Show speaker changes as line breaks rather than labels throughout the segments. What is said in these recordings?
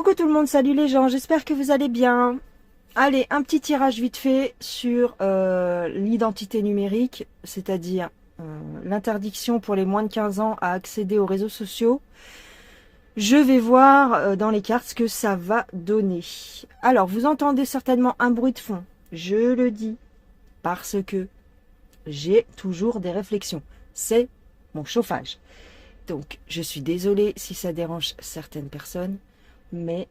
Coucou tout le monde, salut les gens, j'espère que vous allez bien. Allez, un petit tirage vite fait sur l'identité numérique, c'est-à-dire l'interdiction pour les moins de 15 ans à accéder aux réseaux sociaux. Je vais voir dans les cartes ce que ça va donner. Alors, vous entendez certainement un bruit de fond. Je le dis parce que j'ai toujours des réflexions. C'est mon chauffage. Donc, je suis désolée si ça dérange certaines personnes. Mais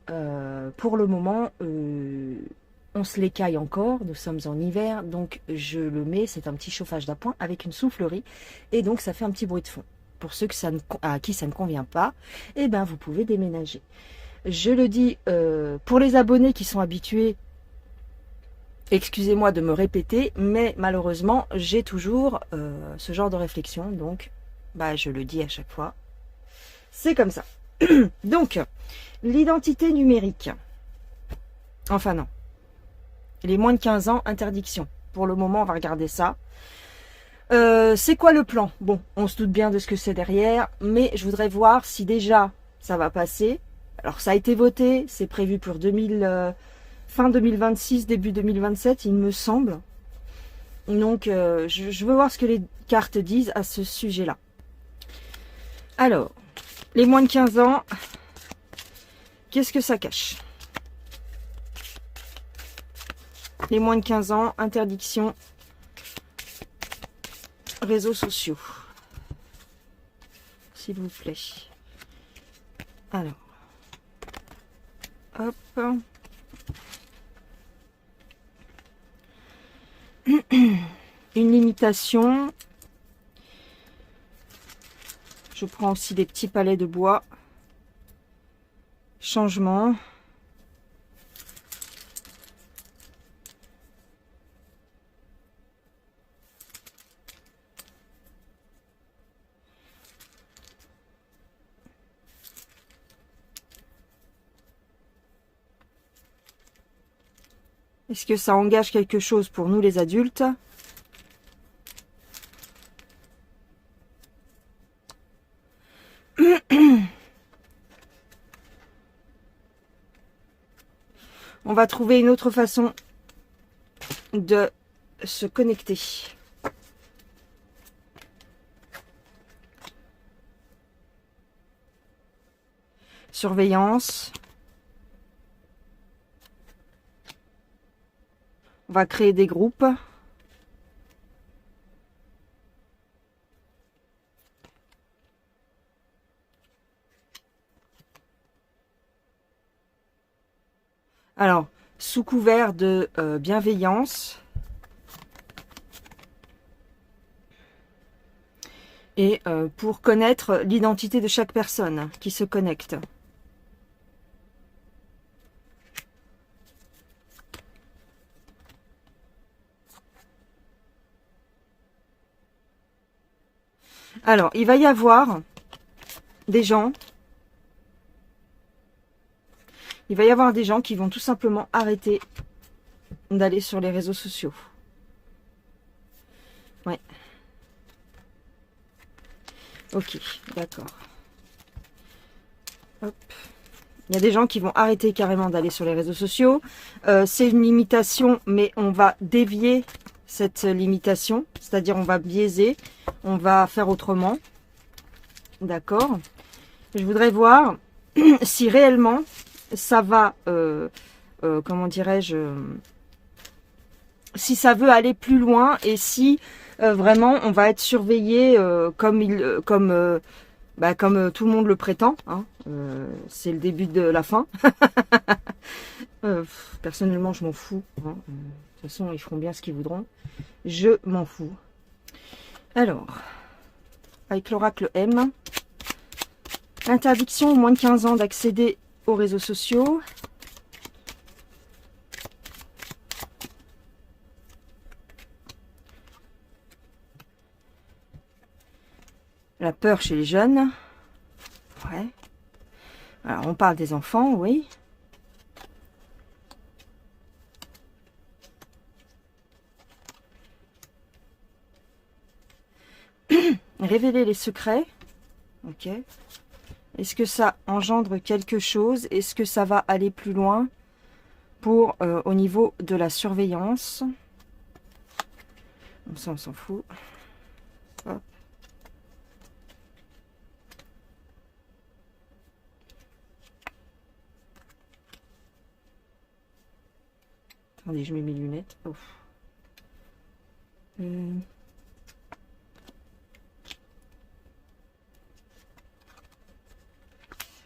pour le moment, on se l'écaille encore. Nous sommes en hiver, donc je le mets. C'est un petit chauffage d'appoint avec une soufflerie. Et donc, ça fait un petit bruit de fond. Pour ceux à qui ça ne convient pas, eh ben, vous pouvez déménager. Je le dis pour les abonnés qui sont habitués. Excusez-moi de me répéter, mais malheureusement, j'ai toujours ce genre de réflexion. Donc, bah, je le dis à chaque fois. C'est comme ça. Donc, l'identité numérique. Enfin non. Les moins de 15 ans, interdiction. Pour le moment, on va regarder ça. C'est quoi le plan? Bon, on se doute bien de ce que c'est derrière, mais je voudrais voir si déjà ça va passer. Alors, ça a été voté, c'est prévu pour fin 2026, début 2027, il me semble. Donc, je veux voir ce que les cartes disent à ce sujet-là. Alors, les moins de 15 ans... Qu'est-ce que ça cache? Les moins de 15 ans, interdiction, réseaux sociaux. S'il vous plaît. Alors. Hop. Une limitation. Je prends aussi des petits palets de bois. Changement. Est-ce que ça engage quelque chose pour nous les adultes? On va trouver une autre façon de se connecter. Surveillance. On va créer des groupes. Alors, sous couvert de bienveillance et pour connaître l'identité de chaque personne qui se connecte. Alors, il va y avoir des gens... Il va y avoir des gens qui vont tout simplement arrêter d'aller sur les réseaux sociaux. Ouais. Ok, d'accord. Hop. Il y a des gens qui vont arrêter carrément d'aller sur les réseaux sociaux. C'est une limitation, mais on va dévier cette limitation. C'est-à-dire on va biaiser, on va faire autrement. D'accord. Je voudrais voir si réellement... ça va, comment dirais-je, si ça veut aller plus loin et si vraiment on va être surveillé comme tout le monde le prétend. Hein. C'est le début de la fin. Personnellement, je m'en fous. Hein. De toute façon, ils feront bien ce qu'ils voudront. Je m'en fous. Alors, avec l'oracle M, interdiction aux moins de 15 ans d'accéder aux réseaux sociaux. La peur chez les jeunes. Ouais. Alors, on parle des enfants, oui. Révéler les secrets. Ok. Est-ce que ça engendre quelque chose? Est-ce que ça va aller plus loin pour au niveau de la surveillance? Bon, ça, on s'en fout. Hop. Attendez, je mets mes lunettes. Ouf.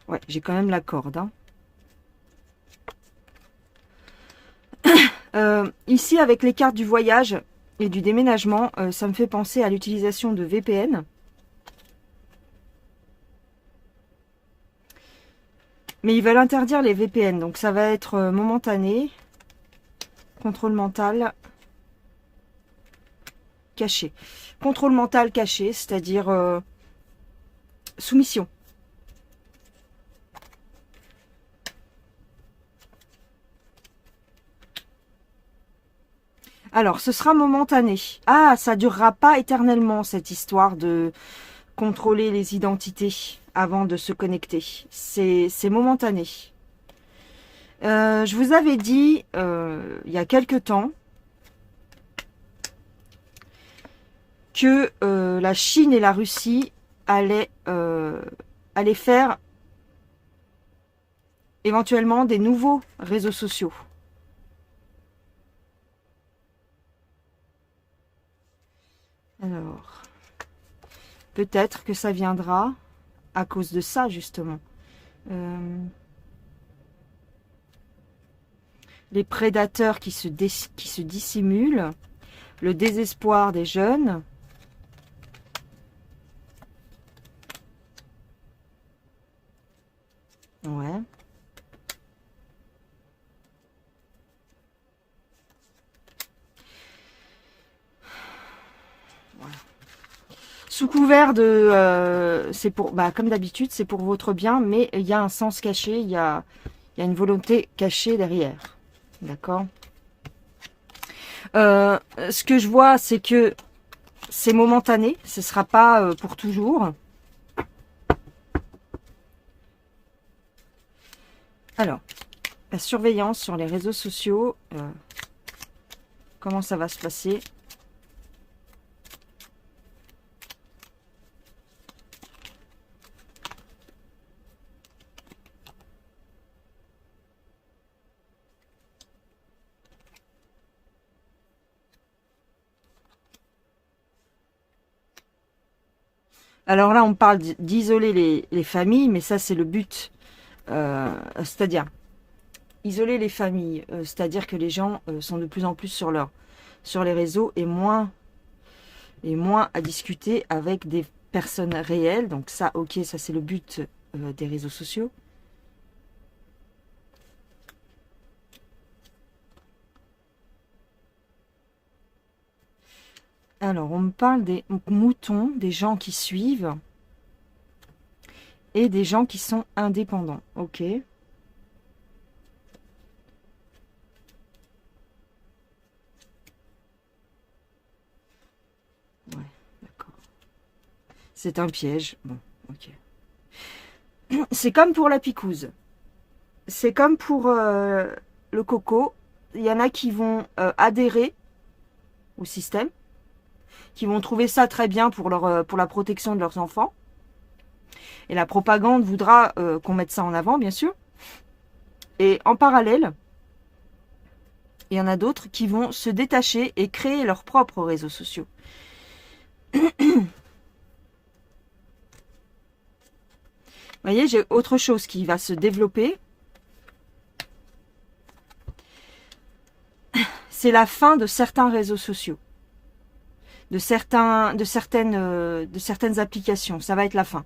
Ouais, j'ai quand même la corde. Hein. Ici, avec les cartes du voyage et du déménagement, ça me fait penser à l'utilisation de VPN. Mais ils veulent interdire les VPN, donc ça va être momentané. Contrôle mental caché. Contrôle mental caché, c'est-à-dire soumission. Alors, ce sera momentané. Ah, ça durera pas éternellement, cette histoire de contrôler les identités avant de se connecter. C'est momentané. Je vous avais dit, il y a quelque temps, que la Chine et la Russie allaient faire éventuellement des nouveaux réseaux sociaux. Alors, peut-être que ça viendra à cause de ça, justement. Les prédateurs qui se dissimulent, le désespoir des jeunes. Ouais. Voilà. Sous couvert de... c'est pour, comme d'habitude, c'est pour votre bien, mais il y a un sens caché, il y a une volonté cachée derrière. D'accord. Ce que je vois, c'est que c'est momentané, ce ne sera pas pour toujours. Alors, la surveillance sur les réseaux sociaux, comment ça va se passer? Alors là, on parle d'isoler les familles, mais ça, c'est le but. C'est-à-dire, isoler les familles, c'est-à-dire que les gens sont de plus en plus sur les réseaux et moins à discuter avec des personnes réelles. Donc ça, ok, ça c'est le but des réseaux sociaux. Alors, on me parle des moutons, des gens qui suivent et des gens qui sont indépendants. Ok. Ouais, d'accord. C'est un piège. Bon, ok. C'est comme pour la picouse. C'est comme pour le coco. Il y en a qui vont adhérer au système, qui vont trouver ça très bien pour la protection de leurs enfants. Et la propagande voudra qu'on mette ça en avant, bien sûr. Et en parallèle, il y en a d'autres qui vont se détacher et créer leurs propres réseaux sociaux. Vous voyez, j'ai autre chose qui va se développer. C'est la fin de certains réseaux sociaux. De certaines applications. Ça va être la fin.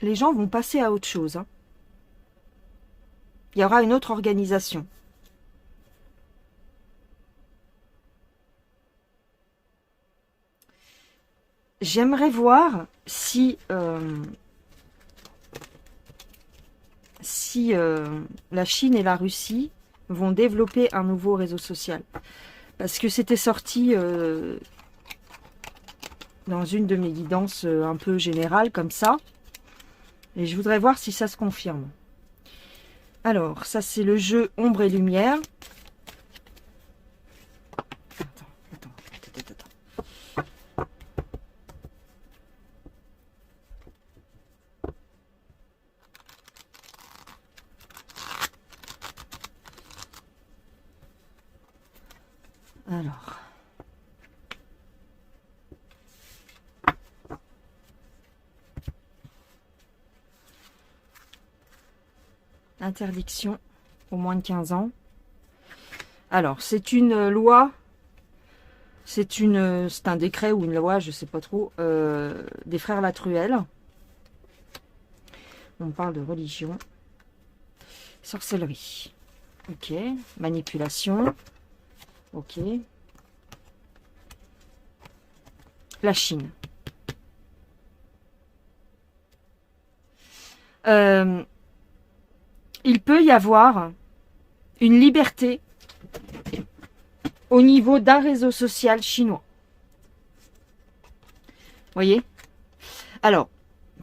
Les gens vont passer à autre chose. Hein. Il y aura une autre organisation. J'aimerais voir si si la Chine et la Russie vont développer un nouveau réseau social. Parce que c'était sorti dans une de mes guidances un peu générales, comme ça. Et je voudrais voir si ça se confirme. Alors, ça c'est le jeu Ombre et Lumière. Attends. Alors. Interdiction au moins de 15 ans. Alors, c'est une loi, c'est un décret ou une loi, je sais pas trop, des frères Latruelle. On parle de religion. Sorcellerie. Ok. Manipulation. Ok. La Chine. Il peut y avoir une liberté au niveau d'un réseau social chinois. Voyez? Alors,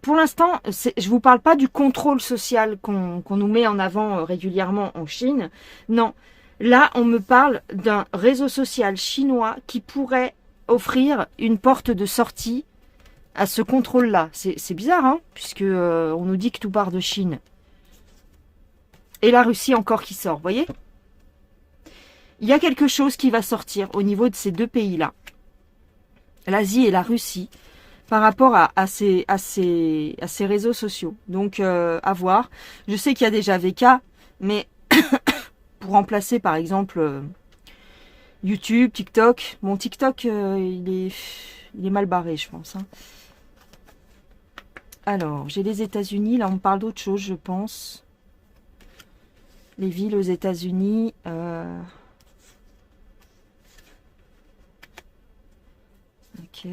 pour l'instant, je vous parle pas du contrôle social qu'on nous met en avant régulièrement en Chine. Non, là, on me parle d'un réseau social chinois qui pourrait offrir une porte de sortie à ce contrôle-là. C'est bizarre, hein, puisque on nous dit que tout part de Chine. Et la Russie encore qui sort, voyez? Il y a quelque chose qui va sortir au niveau de ces deux pays-là, l'Asie et la Russie, par rapport à ces réseaux sociaux. Donc, à voir. Je sais qu'il y a déjà VK, mais pour remplacer, par exemple, YouTube, TikTok. Mon TikTok, il est mal barré, je pense. Hein. Alors, j'ai les États-Unis. Là, on me parle d'autre chose, je pense. Les villes aux États-Unis. Ok.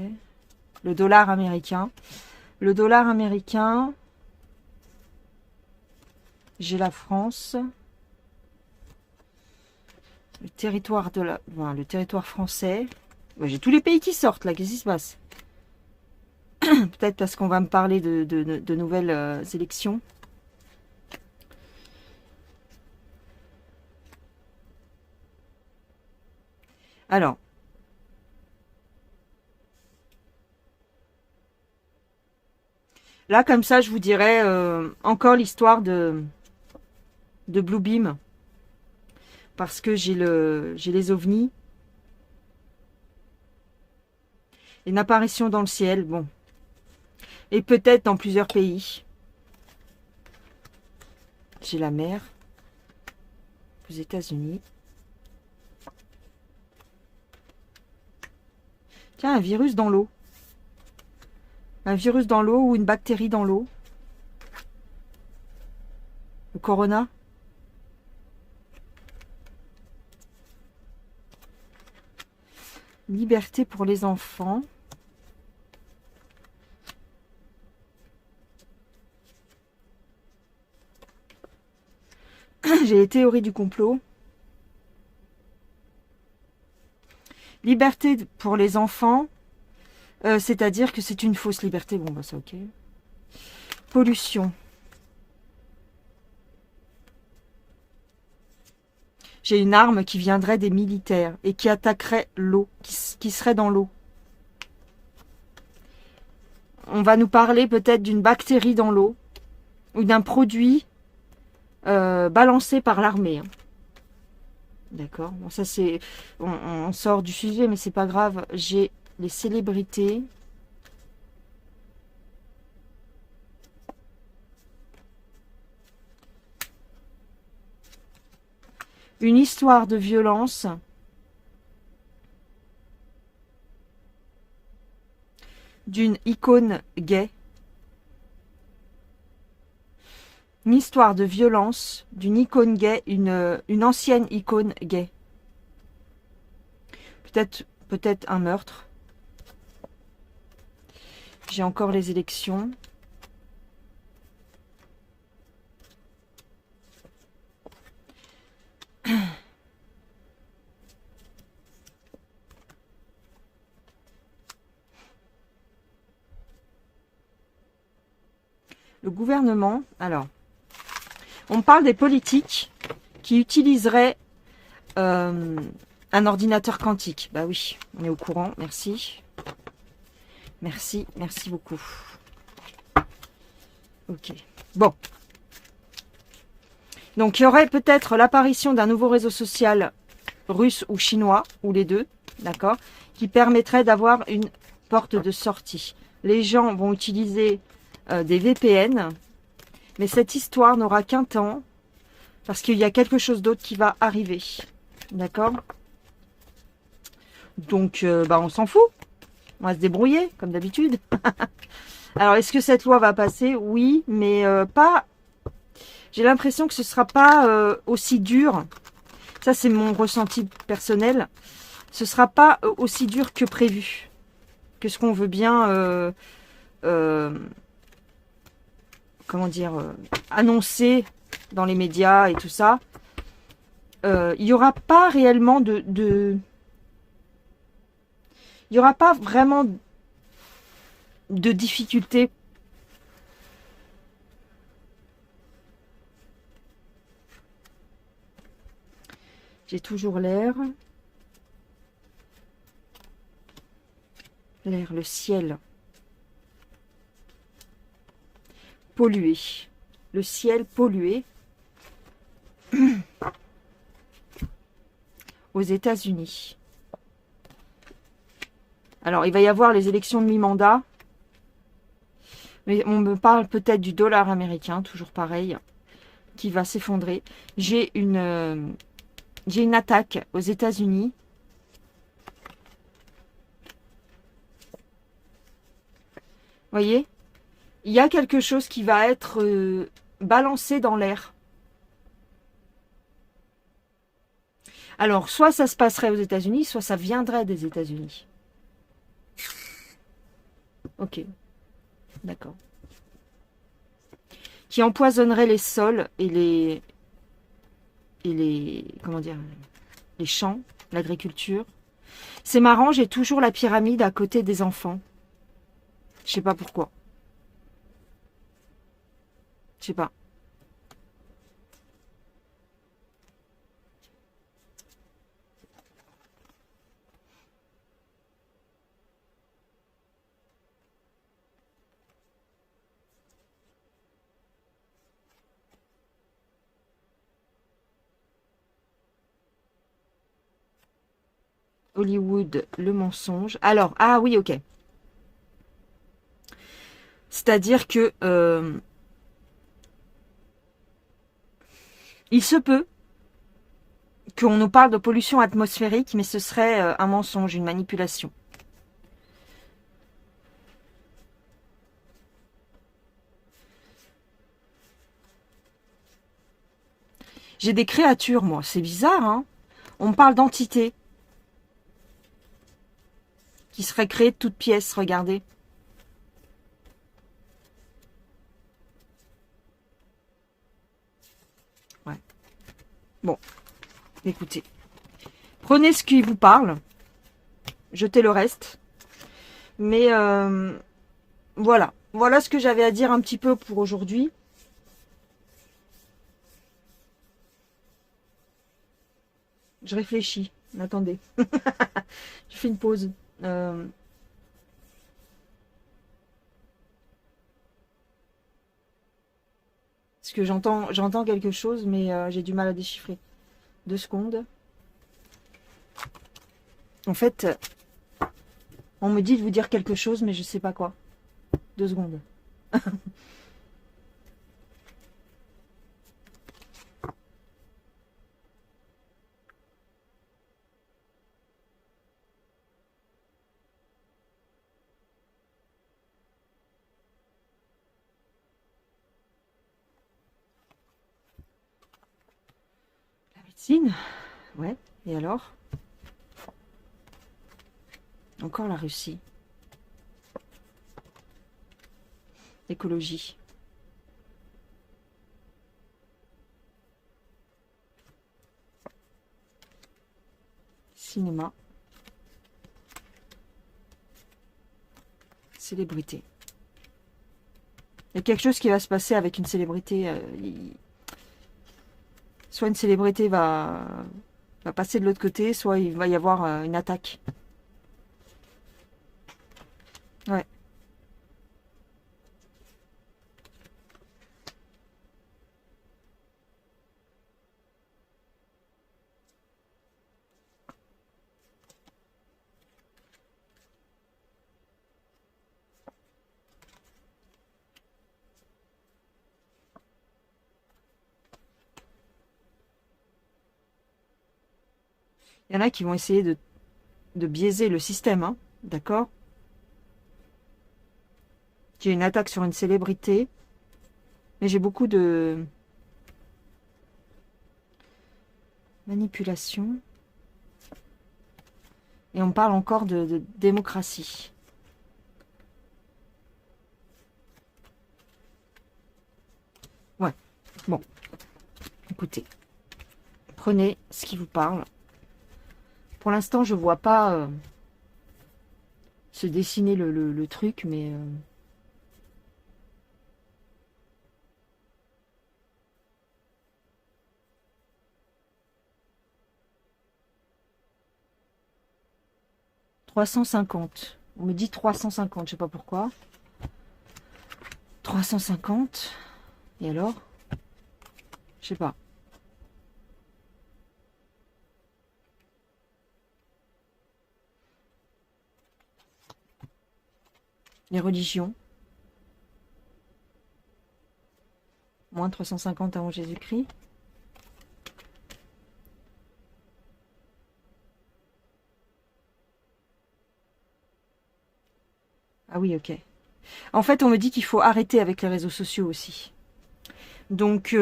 Le dollar américain. Le dollar américain. J'ai la France. Le territoire le territoire français. Ouais, j'ai tous les pays qui sortent là. Qu'est-ce qui se passe? Peut-être parce qu'on va me parler de nouvelles élections. Alors. Là, comme ça, je vous dirais encore l'histoire de Bluebeam. Parce que j'ai les ovnis. Une apparition dans le ciel, bon. Et peut-être dans plusieurs pays. J'ai la mer. Aux États-Unis. Tiens, un virus dans l'eau. Un virus dans l'eau ou une bactérie dans l'eau. Le corona. Liberté pour les enfants. J'ai les théories du complot. Liberté pour les enfants. C'est-à-dire que c'est une fausse liberté. Bon, bah c'est ok. Pollution. J'ai une arme qui viendrait des militaires et qui attaquerait l'eau, qui serait dans l'eau. On va nous parler peut-être d'une bactérie dans l'eau ou d'un produit balancé par l'armée. D'accord. Bon, ça c'est... On sort du sujet, mais c'est pas grave. J'ai les célébrités. Une histoire de violence. D'une icône gay. Une histoire de violence d'une icône gay, une ancienne icône gay. Peut-être un meurtre. J'ai encore les élections. Le gouvernement, alors, on parle des politiques qui utiliseraient un ordinateur quantique. Bah oui, on est au courant, merci. Merci beaucoup. Ok, bon. Donc, il y aurait peut-être l'apparition d'un nouveau réseau social russe ou chinois, ou les deux, d'accord, qui permettrait d'avoir une porte de sortie. Les gens vont utiliser des VPN, mais cette histoire n'aura qu'un temps, parce qu'il y a quelque chose d'autre qui va arriver. D'accord? Donc, bah, on s'en fout. On va se débrouiller, comme d'habitude. Alors, est-ce que cette loi va passer? Oui, mais pas... J'ai l'impression que ce ne sera pas aussi dur. Ça, c'est mon ressenti personnel. Ce ne sera pas aussi dur que prévu. Que ce qu'on veut bien... comment dire, annoncé dans les médias et tout ça, il n'y aura pas réellement il n'y aura pas vraiment de difficultés. J'ai toujours l'air, le ciel pollué, le ciel pollué aux États-Unis. Alors, il va y avoir les élections de mi-mandat, mais on me parle peut-être du dollar américain, toujours pareil, qui va s'effondrer. J'ai une attaque aux États-Unis. Voyez, il y a quelque chose qui va être balancé dans l'air. Alors, soit ça se passerait aux États-Unis, soit ça viendrait des États-Unis. Ok, d'accord. Qui empoisonnerait les sols et les comment dire, les champs, l'agriculture. C'est marrant, j'ai toujours la pyramide à côté des enfants. Je sais pas pourquoi. Je sais pas. Hollywood, le mensonge. Alors, ah oui, ok. C'est-à-dire que il se peut qu'on nous parle de pollution atmosphérique, mais ce serait un mensonge, une manipulation. J'ai des créatures, moi. C'est bizarre, hein? On me parle d'entités qui seraient créées de toutes pièces, regardez. Ouais. Bon, écoutez. Prenez ce qui vous parle. Jetez le reste. Mais voilà. Voilà ce que j'avais à dire un petit peu pour aujourd'hui. Je réfléchis. Attendez. Je fais une pause. Parce que j'entends quelque chose, mais j'ai du mal à déchiffrer. 2 secondes. En fait, on me dit de vous dire quelque chose, mais je sais pas quoi. 2 secondes. La médecine? Ouais. Et alors? Encore la Russie. Écologie. Cinéma. Célébrité. Il y a quelque chose qui va se passer avec une célébrité. Soit une célébrité va passer de l'autre côté, soit il va y avoir une attaque. Ouais. Il y en a qui vont essayer de biaiser le système, hein, d'accord? J'ai une attaque sur une célébrité, mais j'ai beaucoup de manipulation. Et on parle encore de démocratie. Ouais, bon, écoutez, prenez ce qui vous parle. Pour l'instant, je vois pas se dessiner le truc, mais... 350. On me dit 350, je sais pas pourquoi. 350. Et alors? Je sais pas. Les religions. Moins 350 avant Jésus-Christ. Ah oui, ok. En fait, on me dit qu'il faut arrêter avec les réseaux sociaux aussi. Donc,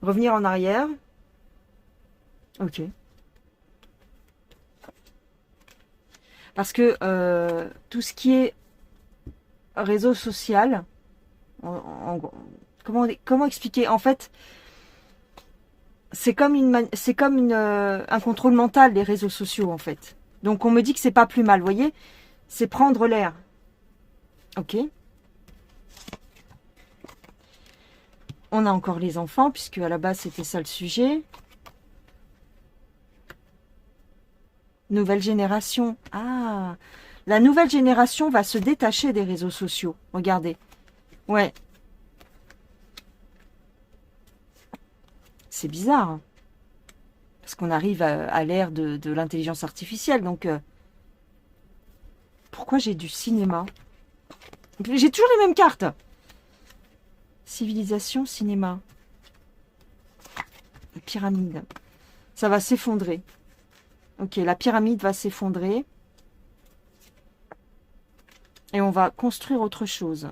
revenir en arrière. Ok. Parce que tout ce qui est réseau social, comment expliquer? En fait, c'est comme un contrôle mental des réseaux sociaux, en fait. Donc, on me dit que c'est pas plus mal, vous voyez? C'est prendre l'air. Ok. On a encore les enfants, puisque à la base, c'était ça le sujet. Nouvelle génération. Ah, la nouvelle génération va se détacher des réseaux sociaux. Regardez. Ouais. C'est bizarre. Hein. Parce qu'on arrive à l'ère de l'intelligence artificielle. Donc, pourquoi j'ai du cinéma? J'ai toujours les mêmes cartes. Civilisation, cinéma. La pyramide. Ça va s'effondrer. Ok, la pyramide va s'effondrer. Et on va construire autre chose.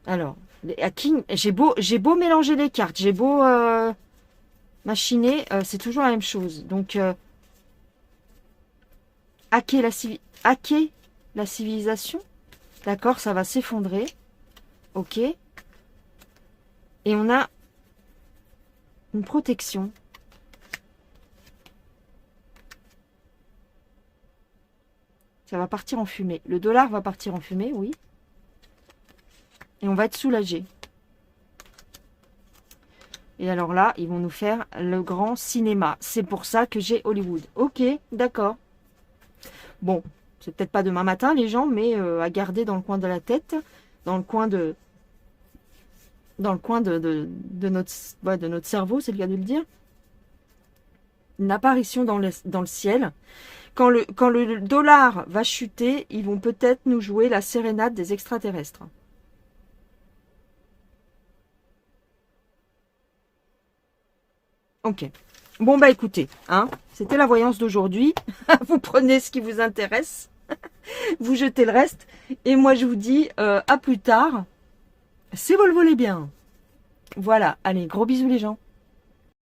Alors, j'ai beau mélanger les cartes, j'ai beau machiner, c'est toujours la même chose. Donc, hacker la civilisation. D'accord, ça va s'effondrer. Ok. Et on a une protection. Ça va partir en fumée. Le dollar va partir en fumée, oui. Et on va être soulagé. Et alors là, ils vont nous faire le grand cinéma. C'est pour ça que j'ai Hollywood. Ok, d'accord. Bon, c'est peut-être pas demain matin, les gens, mais à garder dans le coin de la tête, dans le coin de notre cerveau, c'est le cas de le dire. Une apparition dans le ciel. Quand le dollar va chuter, ils vont peut-être nous jouer la sérénade des extraterrestres. Ok. Bon, bah écoutez, hein, c'était la voyance d'aujourd'hui. Vous prenez ce qui vous intéresse, vous jetez le reste. Et moi, je vous dis à plus tard, si vous le voulez bien. Voilà, allez, gros bisous les gens.